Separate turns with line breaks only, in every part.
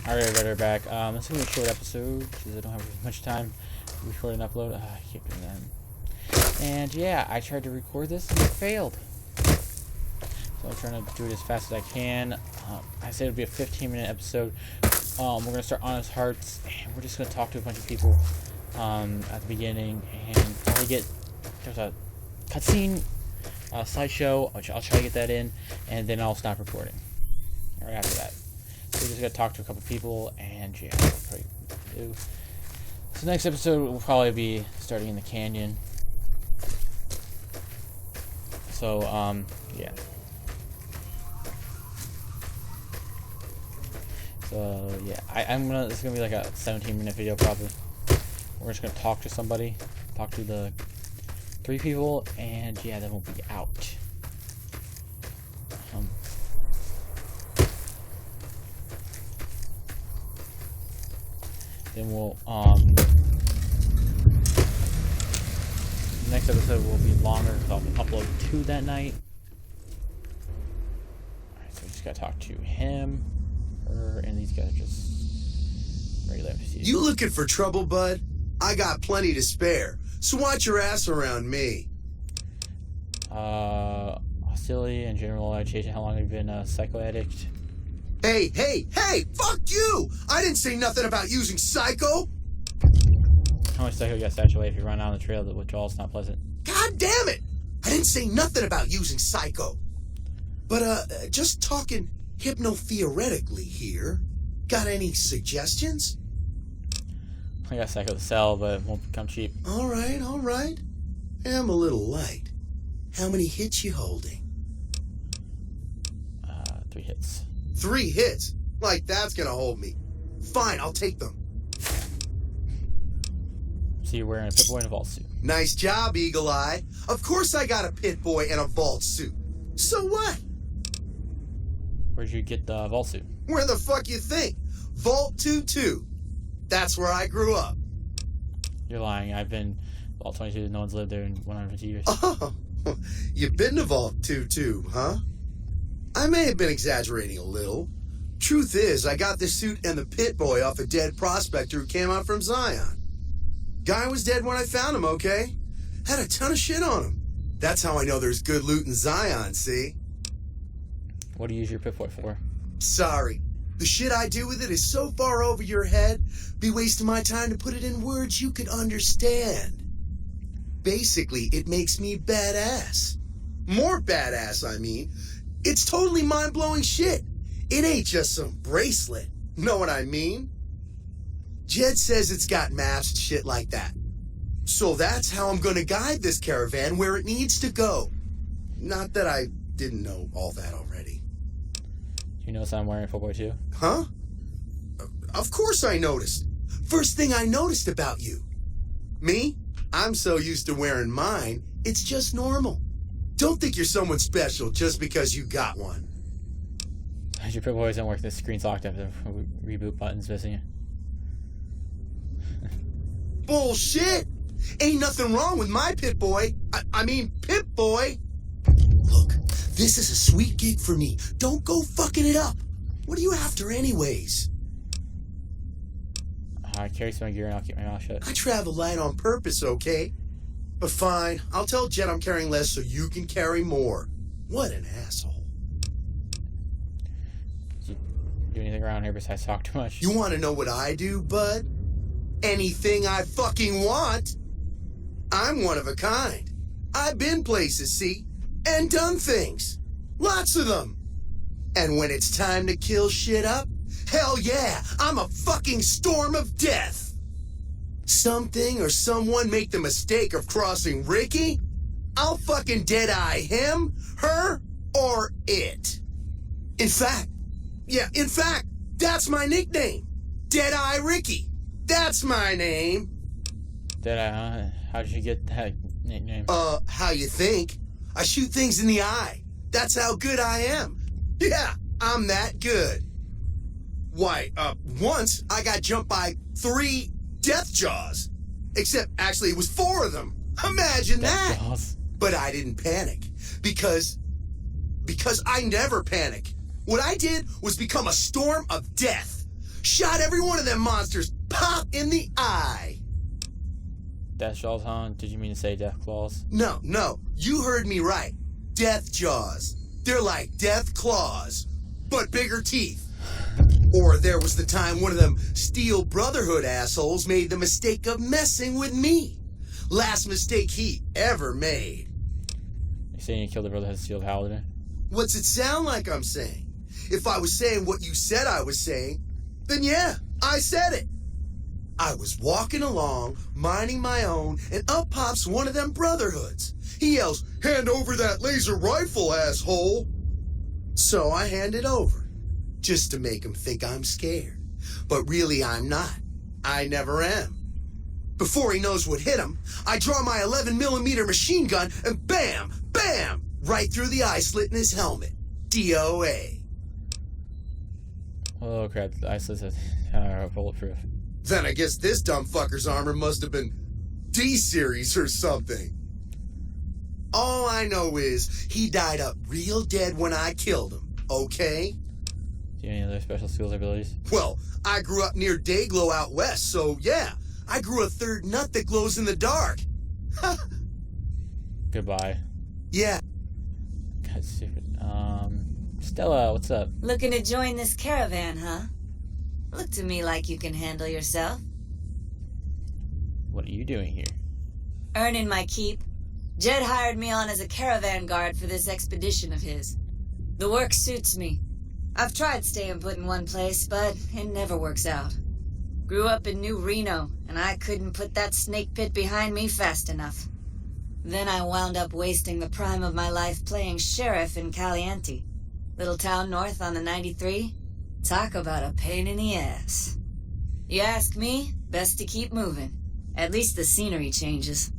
Alright, everybody, we're back. It's gonna be a short episode because I don't have much time to record and upload. I keep doing that. And yeah, I tried to record this and it failed. So I'm trying to do it as fast as I can. I said it'll be a 15-minute episode. We're gonna start Honest Hearts, and we're just gonna talk to a bunch of people at the beginning, and there's a cutscene, slideshow, which I'll try to get that in, and then I'll stop recording right after that. So we're just gonna talk to a couple people, and yeah, that's probably do. So next episode will probably be starting in the canyon. So yeah. So yeah, this is gonna be like a 17-minute video probably. We're just gonna talk to somebody, talk to the 3 people, and yeah, then we'll be out. Then we'll the next episode will be longer because I'll upload 2 that night. Alright, so we just gotta talk to him, her, and these guys are just regular NPCs.
You looking for trouble, bud? I got plenty to spare, so watch your ass around me.
Hostility and general agitation. How long have you been a psycho addict?
Hey, fuck you! I didn't say nothing about using psycho!
How much psycho got saturated if you run down the trail? The withdrawal's not pleasant.
God damn it! I didn't say nothing about using psycho. But, just talking hypno-theoretically here. Got any suggestions?
I got psycho to sell, but it won't come cheap.
Alright. I'm a little light. How many hits you holding?
3 hits.
3 hits? Like that's gonna hold me. Fine, I'll take them.
So you're wearing a Pip-Boy and a vault suit.
Nice job, Eagle Eye. Of course I got a Pit-Boy and a vault suit. So what?
Where'd you get the vault suit?
Where the fuck you think? Vault 22. That's where I grew up.
You're lying. I've been Vault 22. No one's lived there in 150 years.
Oh, you've been to Vault 22, huh? I may have been exaggerating a little. Truth is, I got this suit and the Pit-Boy off a dead prospector who came out from Zion. Guy was dead when I found him, okay? Had a ton of shit on him. That's how I know there's good loot in Zion, see?
What do you use your Pip-Boy for?
Sorry. The shit I do with it is so far over your head, be wasting my time to put it in words you could understand. Basically, it makes me badass. More badass, I mean. It's totally mind-blowing shit. It ain't just some bracelet. Know what I mean? Jed says it's got maps and shit like that. So that's how I'm gonna guide this caravan where it needs to go. Not that I didn't know all that already.
Do you notice I'm wearing a Pip-Boy too?
Huh? Of course I noticed. First thing I noticed about you. Me? I'm so used to wearing mine, it's just normal. Don't think you're someone special just because you got one.
Your Pip-Boy doesn't work. The screen's locked up. The reboot button's missing.
Bullshit! Ain't nothing wrong with my Pip-Boy. I mean, Pip-Boy. Look, this is a sweet gig for me. Don't go fucking it up. What are you after anyways?
I carry some gear and I'll keep my mouth shut.
I travel light on purpose, okay? But fine, I'll tell Jet I'm carrying less so you can carry more. What an asshole.
Did you do anything around here besides talk too much?
You want to know what I do, bud? Anything I fucking want. I'm one of a kind. I've been places, see? And done things. Lots of them. And when it's time to kill shit up, hell yeah, I'm a fucking storm of death. Something or someone make the mistake of crossing Ricky, I'll fucking dead-eye him, her, or it. In fact, that's my nickname. Dead-Eye Ricky. That's my name.
Dead-Eye, huh? How did you get that nickname?
How you think? I shoot things in the eye. That's how good I am. Yeah, I'm that good. Why, once I got jumped by 3 death jaws. Except, actually, it was 4 of them. Imagine that.
Jaws.
But I didn't panic. Because I never panic. What I did was become a storm of death. Shot every one of them monsters pop in the eye.
Death Jaws, huh? Did you mean to say Death Claws?
No, you heard me right. Death Jaws. They're like death claws, but bigger teeth. Or there was the time one of them Steel Brotherhood assholes made the mistake of messing with me. Last mistake he ever made.
You saying you killed the Brotherhood of Steel Paladin?
What's it sound like I'm saying? If I was saying what you said I was saying, then yeah, I said it. I was walking along, minding my own, and up pops one of them Brotherhoods. He yells, "Hand over that laser rifle, asshole!" So I hand it over, just to make him think I'm scared. But really I'm not. I never am. Before he knows what hit him, I draw my 11mm machine gun and bam, bam, right through the eye slit in his helmet. DOA.
Oh crap, the ice is bulletproof.
Then I guess this dumb fucker's armor must have been D-series or something. All I know is he died up real dead when I killed him, okay?
Do you have any other special skills or abilities?
Well, I grew up near Dayglow out west, so yeah, I grew a third nut that glows in the dark.
Goodbye.
Yeah.
God, stupid. Stella, what's up?
Looking to join this caravan, huh? Look to me like you can handle yourself.
What are you doing here?
Earning my keep. Jed hired me on as a caravan guard for this expedition of his. The work suits me. I've tried staying put in one place, but it never works out. Grew up in New Reno, and I couldn't put that snake pit behind me fast enough. Then I wound up wasting the prime of my life playing sheriff in Caliente. Little town north on the 93. Talk about a pain in the ass. You ask me, best to keep moving. At least the scenery changes.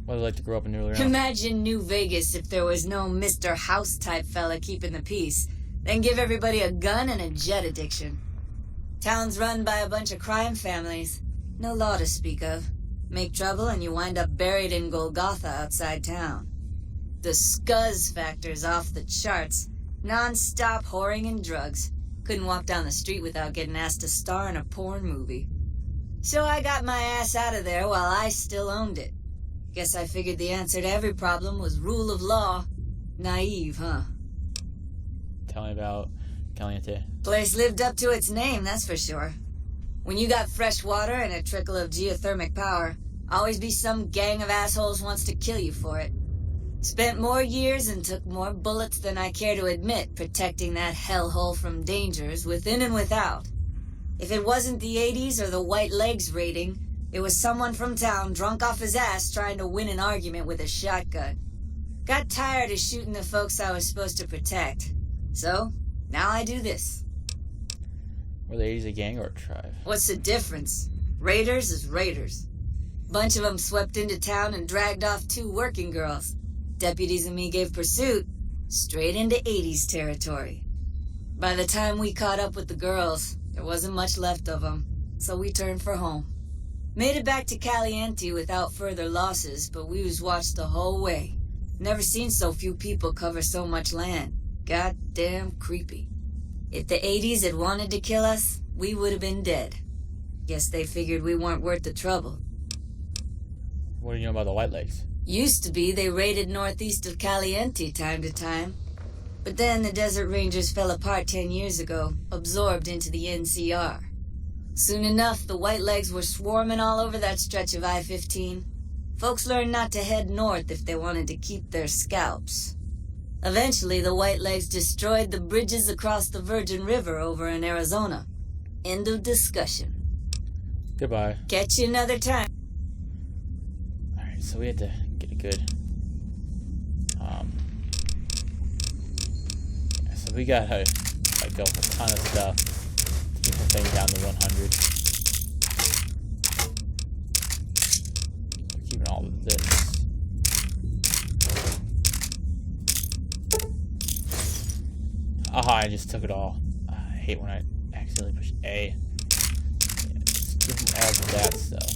What would you like to grow up in New Orleans?
Imagine New Vegas if there was no Mr. House-type fella keeping the peace. Then give everybody a gun and a jet addiction. Town's run by a bunch of crime families. No law to speak of. Make trouble and you wind up buried in Golgotha outside town. The scuzz factor's off the charts. Non-stop whoring and drugs. Couldn't walk down the street without getting asked to star in a porn movie. So I got my ass out of there while I still owned it. Guess I figured the answer to every problem was rule of law. Naive, huh?
Tell me about Caliente.
Place lived up to its name, that's for sure. When you got fresh water and a trickle of geothermic power, always be some gang of assholes wants to kill you for it. Spent more years and took more bullets than I care to admit protecting that hellhole from dangers within and without. If it wasn't the 80s or the White Legs raiding, it was someone from town drunk off his ass trying to win an argument with a shotgun. Got tired of shooting the folks I was supposed to protect. So, now I do this.
Were the 80s a gang or a tribe?
What's the difference? Raiders is raiders. Bunch of them swept into town and dragged off 2 working girls. Deputies and me gave pursuit, straight into 80s territory. By the time we caught up with the girls, there wasn't much left of them, so we turned for home. Made it back to Caliente without further losses, but we was watched the whole way. Never seen so few people cover so much land. Goddamn creepy. If the 80s had wanted to kill us, we would have been dead. Guess they figured we weren't worth the trouble.
What do you know about the White Legs?
Used to be they raided northeast of Caliente time to time. But then the Desert Rangers fell apart 10 years ago, absorbed into the NCR. Soon enough, the White Legs were swarming all over that stretch of I-15. Folks learned not to head north if they wanted to keep their scalps. Eventually, the White Legs destroyed the bridges across the Virgin River over in Arizona. End of discussion.
Goodbye.
Catch you another time.
Alright, so we had to get a good... so we got a ton of stuff to keep the thing down to 100. We're keeping all of this. Aha, I just took it all. I hate when I accidentally push A. Yeah, just give them all of that stuff.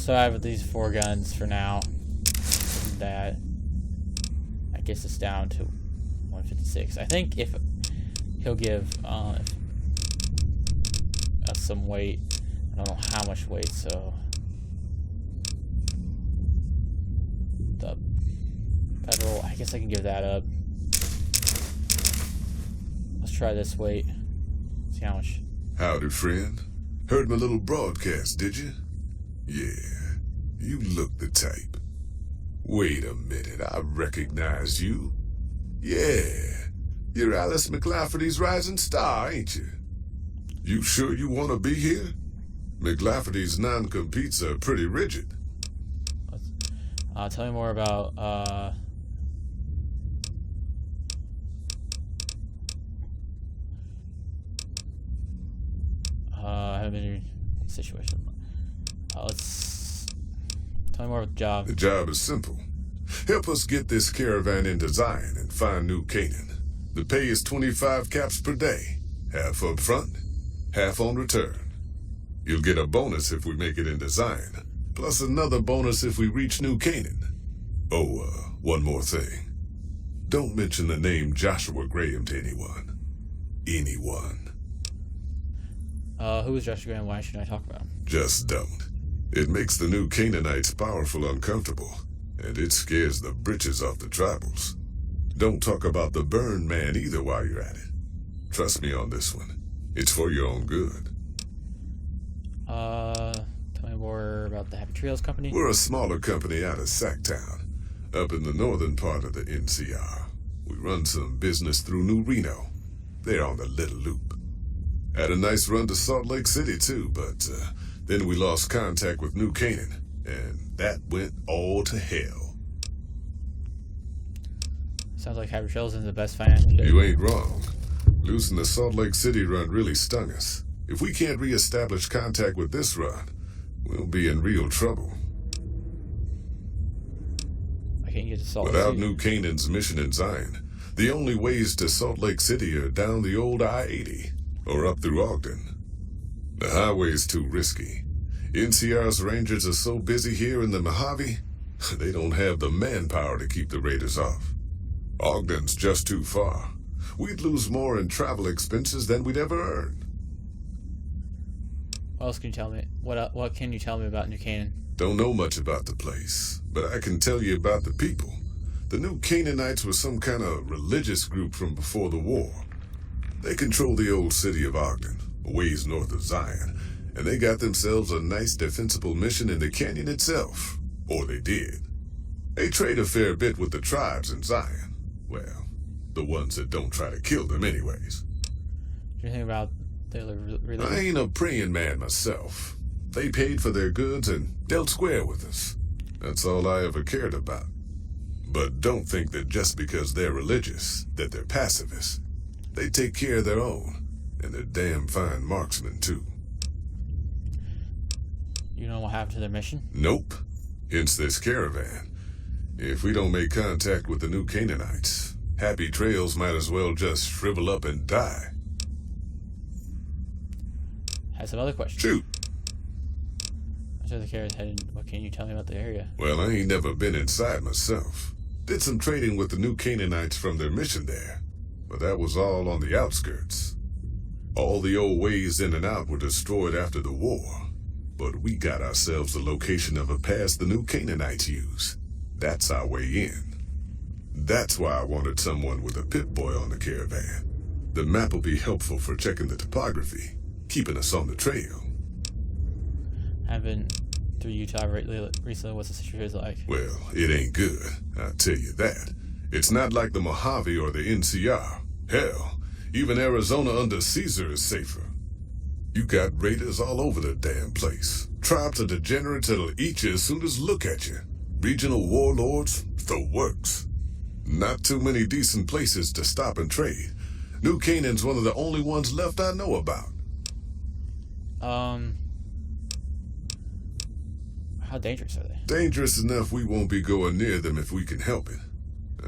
So I have these 4 guns for now. And that gets us down to 156. I think if he'll give us some weight, I don't know how much weight, so the federal, I guess I can give that up. Let's try this weight. See how much.
Howdy, friend. Heard my little broadcast, did you? Yeah, you look the type. Wait a minute, I recognize you. Yeah, you're Alice McLafferty's rising star, ain't you? You sure you want to be here? McLafferty's non-competes are pretty rigid.
Tell me more about, I haven't been in a situation. Let's tell me more about the job.
The job is simple. Help us get this caravan into Zion and find New Canaan. The pay is 25 caps per day. Half up front, half on return. You'll get a bonus if we make it into Zion, plus another bonus if we reach New Canaan. Oh, one more thing. Don't mention the name Joshua Graham to anyone. Anyone.
Who is Joshua Graham? Why shouldn't I talk about him?
Just don't. It makes the New Canaanites powerful uncomfortable, and it scares the britches off the tribals. Don't talk about the Burn Man either while you're at it. Trust me on this one. It's for your own good.
Tell me more about the Happy Trails Company.
We're a smaller company out of Sacktown, up in the northern part of the NCR. We run some business through New Reno. They're on the Little Loop. Had a nice run to Salt Lake City too, but then we lost contact with New Canaan, and that went all to hell.
Sounds like Happy Trails isn't the best financial.
You ain't wrong. Losing the Salt Lake City run really stung us. If we can't reestablish contact with this run, we'll be in real trouble.
I can't get to Salt Lake
Without
City.
New Canaan's mission in Zion, the only ways to Salt Lake City are down the old I-80 or up through Ogden. The highway's too risky. NCR's rangers are so busy here in the Mojave, they don't have the manpower to keep the raiders off. Ogden's just too far. We'd lose more in travel expenses than we'd ever earn.
What else can you tell me? What can you tell me about New Canaan?
Don't know much about the place, but I can tell you about the people. The New Canaanites were some kind of religious group from before the war. They control the old city of Ogden, a ways north of Zion, and they got themselves a nice defensible mission in the canyon itself. Or they did. They trade a fair bit with the tribes in Zion. Well, the ones that don't try to kill them anyways.
Do you think about their religion?
I ain't a praying man myself. They paid for their goods and dealt square with us. That's all I ever cared about. But don't think that just because they're religious, that they're pacifists. They take care of their own, and they're damn fine marksmen, too.
You know what happened to their mission?
Nope. Hence this caravan. If we don't make contact with the New Canaanites, Happy Trails might as well just shrivel up and die.
Has some other questions.
Shoot.
After the carrot's headed, what can you tell me about the area?
Well, I ain't never been inside myself. Did some trading with the New Canaanites from their mission there, but that was all on the outskirts. All the old ways in and out were destroyed after the war, but we got ourselves the location of a pass the New Canaanites use. That's our way in. That's why I wanted someone with a Pip-Boy on the caravan. The map will be helpful for checking the topography, keeping us on the trail.
I've been through Utah recently. What's the situation like?
Well, it ain't good, I'll tell you that. It's not like the Mojave or the NCR. Hell, even Arizona under Caesar is safer. You got raiders all over the damn place. Tribes of degenerates that'll eat you as soon as look at you. Regional warlords, the works. Not too many decent places to stop and trade. New Canaan's one of the only ones left I know about.
How dangerous are they?
Dangerous enough we won't be going near them if we can help it.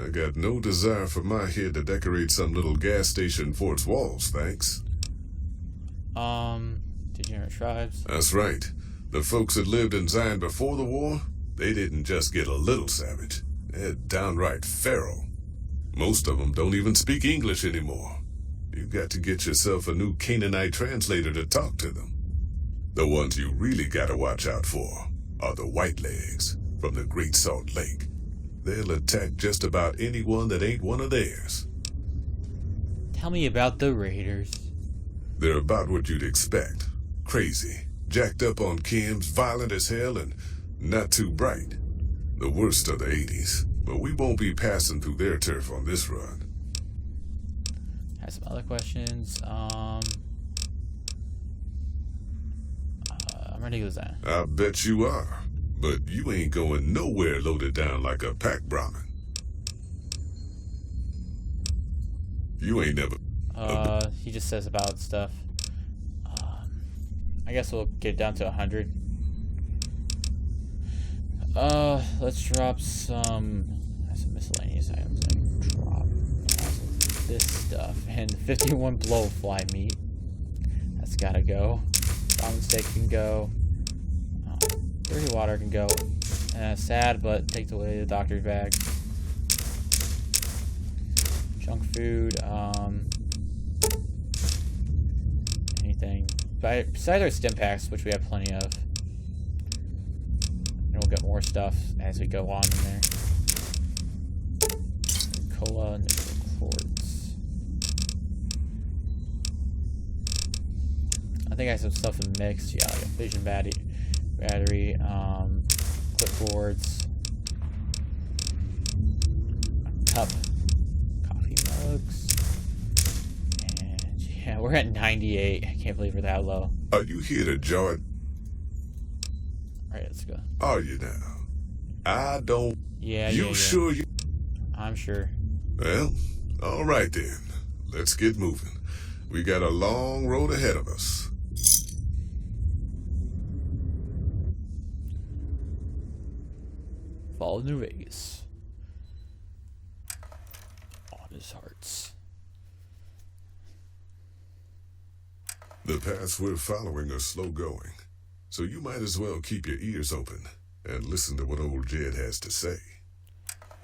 I got no desire for my head to decorate some little gas station fort's walls, thanks.
Degenerate tribes.
That's right. The folks that lived in Zion before the war, they didn't just get a little savage. They're downright feral. Most of them don't even speak English anymore. You've got to get yourself a new Canaanite translator to talk to them. The ones you really gotta watch out for are the Whitelegs from the Great Salt Lake. They'll attack just about anyone that ain't one of theirs.
Tell me about the Raiders.
They're about what you'd expect. Crazy, jacked up on chems, violent as hell, and not too bright. The worst of the 80s, but we won't be passing through their turf on this run.
Have some other questions. I'm ready to go Zion.
I bet you are, but you ain't going nowhere loaded down like a pack Brahmin. You ain't never...
He just says about stuff. I guess we'll get down to 100. Let's drop some miscellaneous items and drop this stuff. And 51 blowfly meat. That's gotta go. Ramen steak can go. Dirty water can go. Sad, but takes away the doctor's bag. Junk food. Anything. Besides our stim packs, which we have plenty of. And we'll get more stuff as we go on in there. Cola and quartz. I think I have some stuff in the mix. Yeah, like a vision battery, clipboards, a cup, coffee mugs, and yeah, we're at 98. I can't believe we're that low.
Are you here to join?
Alright, let's go.
Are you now? I don't...
Yeah,
You sure you...
I'm sure.
Well, all right then. Let's get moving. We got a long road ahead of us.
Fall to New Vegas. On his hearts.
The paths we're following are slow going, so you might as well keep your ears open and listen to what old Jed has to say.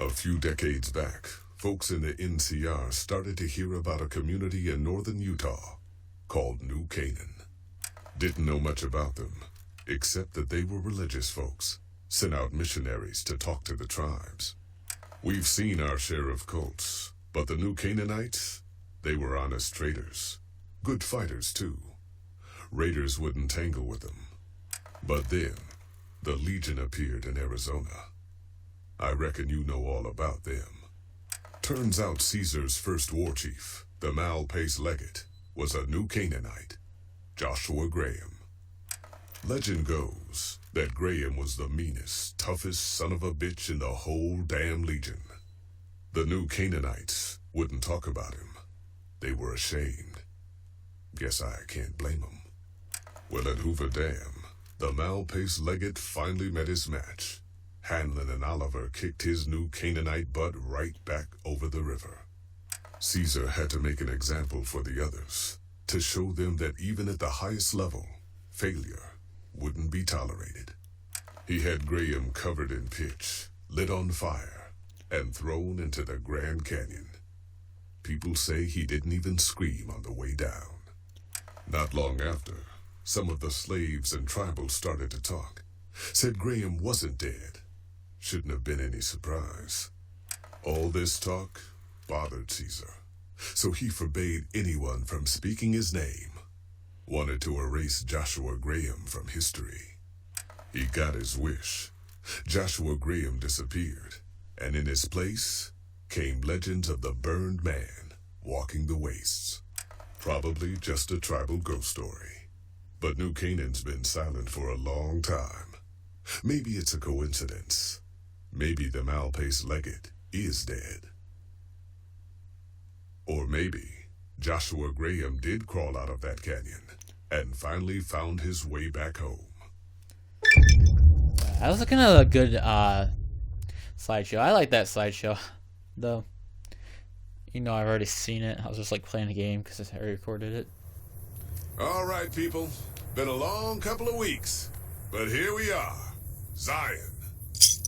A few decades back, folks in the NCR started to hear about a community in northern Utah called New Canaan. Didn't know much about them, except that they were religious folks, sent out missionaries to talk to the tribes. We've seen our share of cults, but the New Canaanites, they were honest traders. Good fighters, too. Raiders wouldn't tangle with them. But then, the Legion appeared in Arizona. I reckon you know all about them. Turns out Caesar's first war chief, the Malpais Legate, was a New Canaanite, Joshua Graham. Legend goes that Graham was the meanest, toughest son of a bitch in the whole damn Legion. The New Canaanites wouldn't talk about him. They were ashamed. Guess I can't blame them. Well, at Hoover Dam, the Malpais Legate finally met his match. Hanlon and Oliver kicked his New Canaanite butt right back over the river. Caesar had to make an example for the others, to show them that even at the highest level, failure wouldn't be tolerated. He had Graham covered in pitch, lit on fire, and thrown into the Grand Canyon. People say he didn't even scream on the way down. Not long after, some of the slaves and tribals started to talk. Said Graham wasn't dead. Shouldn't have been any surprise. All this talk bothered Caesar, so he forbade anyone from speaking his name. Wanted to erase Joshua Graham from history. He got his wish. Joshua Graham disappeared, and in his place came legends of the burned man walking the wastes. Probably just a tribal ghost story. But New Canaan's been silent for a long time. Maybe it's a coincidence. Maybe the Malpais Legate is dead. Or maybe Joshua Graham did crawl out of that canyon and finally found his way back home.
That was kind of a good slideshow. I like that slideshow, though. You know, I've already seen it. I was just like playing the game because I recorded it.
All right, people. Been a long couple of weeks, But here we are, Zion.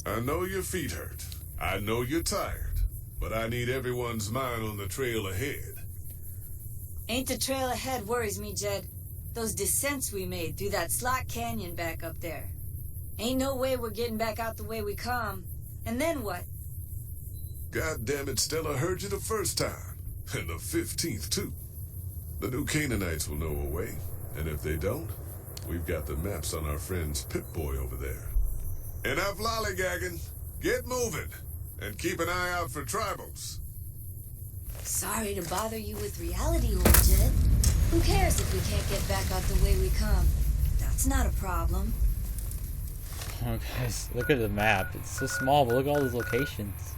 I know your feet hurt. I know you're tired. But I need everyone's mind on the trail ahead.
Ain't the trail ahead worries me, Jed. Those descents we made through that slot canyon back up there. Ain't no way we're getting back out the way we come. And then what?
God damn it, Stella heard you the first time. And the 15th, too. The new Canaanites will know a way. And if they don't, we've got the maps on our friend's Pip-Boy over there. Enough lollygagging. Get moving. And keep an eye out for tribals.
Sorry to bother you with reality, old Jed. Who cares if we can't get back out the way we come? That's not a problem.
Oh, guys, look at the map. It's so small, but look at all these locations.